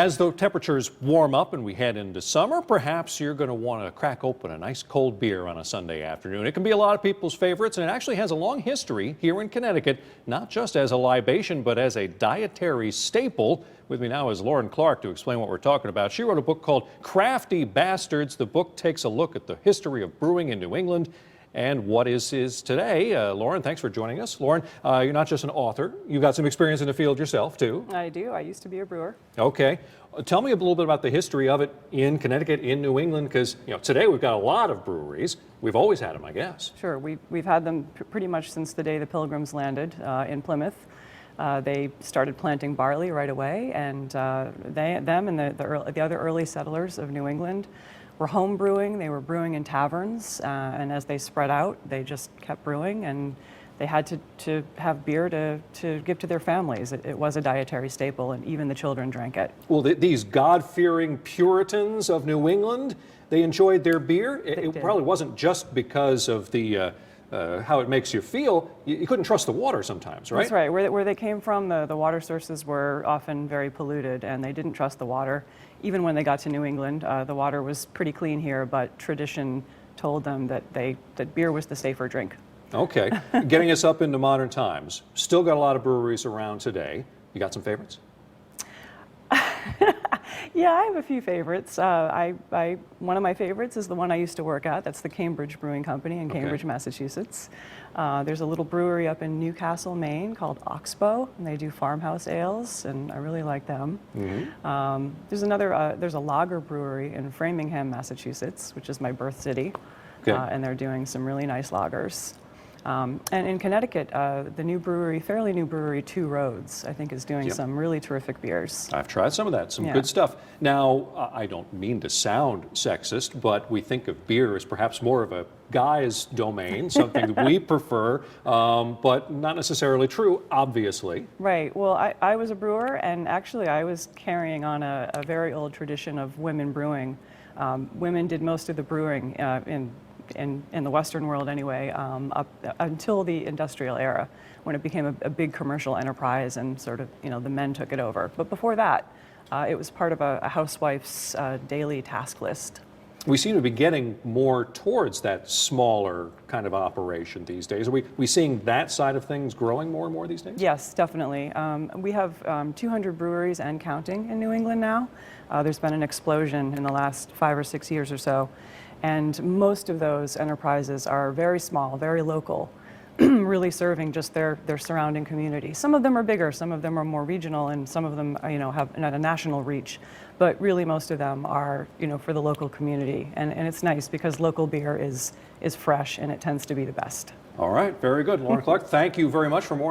As the temperatures warm up and we head into summer, perhaps you're going to want to crack open a nice cold beer on a Sunday afternoon. It can be a lot of people's favorites, and it actually has a long history here in Connecticut, not just as a libation, but as a dietary staple. With me now is Lauren Clark to explain what we're talking about. She wrote a book called Crafty Bastards. The book takes a look at the history of brewing in New England and what is today. Lauren, thanks for joining us. Lauren, you're not just an author. You've got some experience in the field yourself, too. I do. I used to be a brewer. Okay. Tell me a little bit about the history of it in Connecticut, in New England, because today we've got a lot of breweries. We've always had them, I guess. Sure. We've had them pretty much since the day the Pilgrims landed in Plymouth. They started planting barley right away, and them and the other early settlers of New England were home brewing. They were brewing in taverns, and as they spread out, they just kept brewing, and they had to have beer to give to their families. It was a dietary staple, and even the children drank it. Well, these God-fearing Puritans of New England, they enjoyed their beer. It probably wasn't just because of the how it makes you feel. You couldn't trust the water sometimes, right? That's right. Where they came from, the water sources were often very polluted, and they didn't trust the water. Even when they got to New England, the water was pretty clean here, but tradition told them that beer was the safer drink. Okay. Getting us up into modern times. Still got a lot of breweries around today. You got some favorites? Yeah, I have a few favorites. One of my favorites is the one I used to work at. That's the Cambridge Brewing Company in Cambridge, Massachusetts. There's a little brewery up in Newcastle, Maine called Oxbow, and they do farmhouse ales, and I really like them. Mm-hmm. There's a lager brewery in Framingham, Massachusetts, which is my birth city, and they're doing some really nice lagers. And in Connecticut, the fairly new brewery, Two Roads, I think is doing some really terrific beers. I've tried some of that, some good stuff. Now, I don't mean to sound sexist, but we think of beer as perhaps more of a guy's domain, something that we prefer, but not necessarily true, obviously. Right. Well, I was a brewer, and actually I was carrying on a very old tradition of women brewing. Women did most of the brewing in the Western world anyway, up until the industrial era, when it became a big commercial enterprise and sort of, the men took it over. But before that, it was part of a housewife's daily task list. We seem to be getting more towards that smaller kind of operation these days. Are we seeing that side of things growing more and more these days? Yes, definitely. We have 200 breweries and counting in New England now. There's been an explosion in the last 5 or 6 years or so. And most of those enterprises are very small, very local, really serving just their surrounding community. Some of them are bigger, some of them are more regional, and some of them have a national reach. But really most of them are for the local community. And it's nice because local beer is fresh and it tends to be the best. All right, very good. Lauren Clark, thank you very much for more.